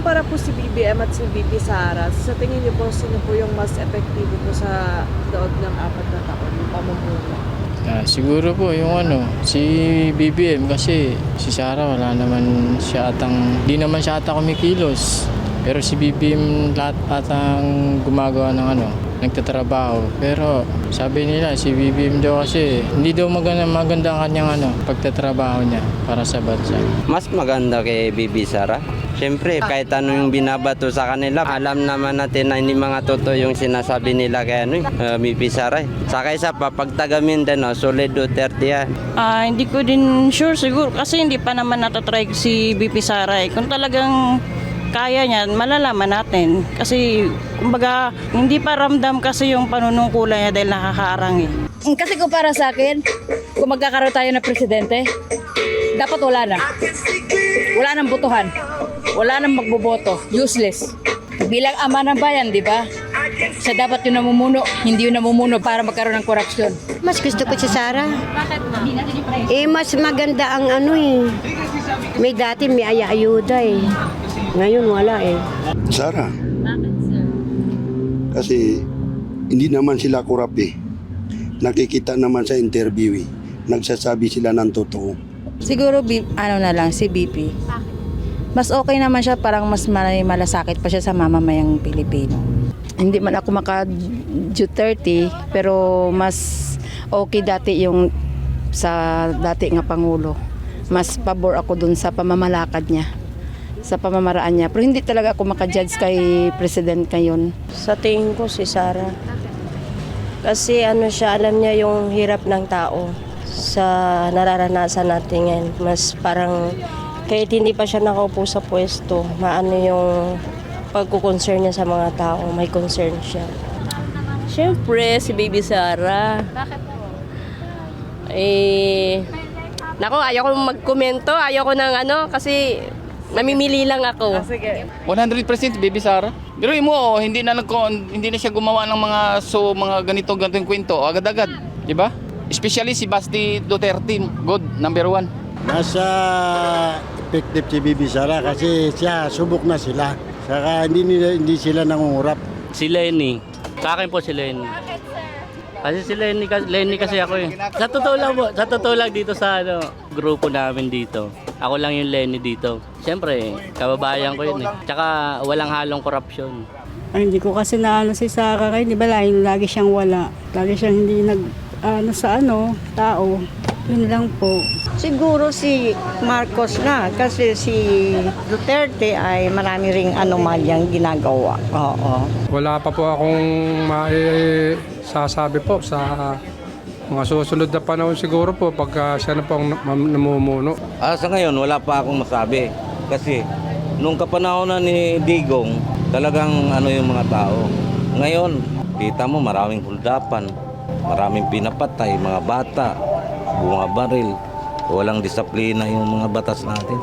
ikukumpara po si BBM at si VP Sara, sa tingin niyo po, sino po yung mas epektibo po sa loob ng 4 na taon, yung pamumuno? Siguro po yung si BBM kasi si Sara wala naman siya di naman siya ata kumikilos. Pero si BBM lahat atang gumagawa ng nagtatrabaho. Pero sabi nila si BBM daw kasi hindi daw maganda ang kanyang pagtatrabaho niya para sa bansa. Mas maganda kay Bibi Sara. Siyempre, kahit ano yung binabato sa kanila, alam naman natin na hindi mga totoo yung sinasabi nila kay Bibi Sara. Saka isa pa, pag taga Mindanao, solid Duterte yan. Hindi ko din sure siguro kasi hindi pa naman natatry si BP Sara. Kung talagang kaya niyan, malalaman natin. Kasi, kumbaga, hindi pa ramdam kasi yung panunungkulan niya dahil nakakaarang Kasi kung para sa akin, kung magkakaroon tayo ng presidente, dapat wala na. Wala nang botohan. Wala nang magboboto. Useless. Bilang ama ng bayan, di ba? Siya dapat yung namumuno, hindi yung namumuno para magkaroon ng korupsyon. Mas gusto ko si Sara. Bakit ma? Mas maganda ang May dati may ayuda Ngayon wala Sara. Bakit, sir? Kasi hindi naman sila kurap Nakikita naman sa interview Nagsasabi sila ng totoo. Siguro si BP. Mas okay naman siya, parang mas malasakit pa siya sa mamamayang Pilipino. Hindi man ako maka-Duterte, pero mas okay dati yung sa dati nga Pangulo. Mas pabor ako dun sa pamamalakad niya, sa pamamaraan niya. Pero hindi talaga ako maka-judge kay President ngayon. Sa tingin ko si Sara. Kasi siya, alam niya yung hirap ng tao sa nararanasan natin ngayon. Mas parang kahit hindi pa siya nakaupo sa pwesto, maano yung pagkukonsern niya sa mga tao, may concern siya. Siyempre, si Baby Sara. Bakit po? Nako, ayoko magkomento, ayoko ng kasi namimili lang ako. Sige. 100% Baby Sara. Pero hindi na siya gumawa ng mga ganitong kwento agad-agad, di ba? Especially si Basti Duterte, good, number 1. Nasa effective si Bibi Sara kasi subok na sila. Saka hindi sila nangungurap. Si Lenny. Sa akin po si Lenny. Kasi si Lenny kasi ako Sa totoo lang dito sa grupo namin dito. Ako lang yung Lenny dito. Siyempre, kababayan ko yun Tsaka walang halong korupsyon. Hindi ko kasi si Sara di ba lagi siyang wala. Lagi siyang hindi sa tao. Yun lang po. Siguro si Marcos na kasi si Duterte ay marami ring anomalyang ginagawa. Oo. Wala pa po akong sasabi po sa mga susunod na panahon siguro po pagka siya na po ang namumuno. Sa ngayon, wala pa akong masabi. Kasi nung kapanahonan ni Digong, talagang yung mga tao. Ngayon, kita mo maraming huldapan, maraming pinapatay, mga bata, bumabaril, walang disiplina yung mga batas natin.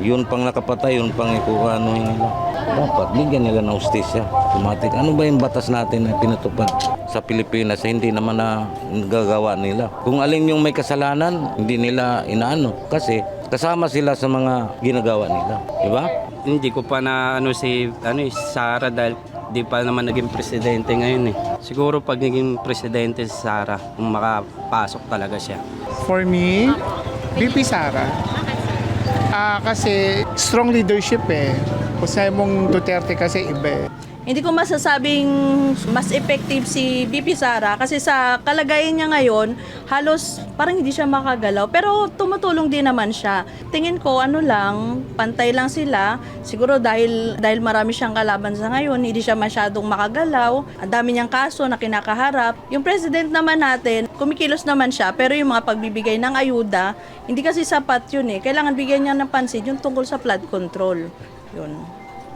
Yun pang nakapatay, yun pang ikuhanuhin nila. Dapat bigyan nila ng hustisya. Automatic. Ano ba yung batas natin na pinatupad sa Pilipinas? Hindi naman na gagawa nila. Kung alin yung may kasalanan, hindi nila inaano. Kasi kasama sila sa mga ginagawa nila. Diba? Hindi ko pa na si Sara dahil di pa naman naging presidente ngayon Siguro pag naging presidente si Sara, kung makapasok talaga siya. For me, BP Sara. Kasi strong leadership Kung sa'yo mong Duterte kasi iba Hindi ko masasabing mas effective si BP Sara kasi sa kalagayan niya ngayon, halos parang hindi siya makagalaw. Pero tumutulong din naman siya. Tingin ko pantay lang sila. Siguro dahil marami siyang kalaban sa ngayon, hindi siya masyadong makagalaw. Ang dami niyang kaso na kinakaharap. Yung president naman natin, kumikilos naman siya, pero yung mga pagbibigay ng ayuda, hindi kasi sapat yun Kailangan bigyan niya ng pansin yung tungkol sa flood control. Yun.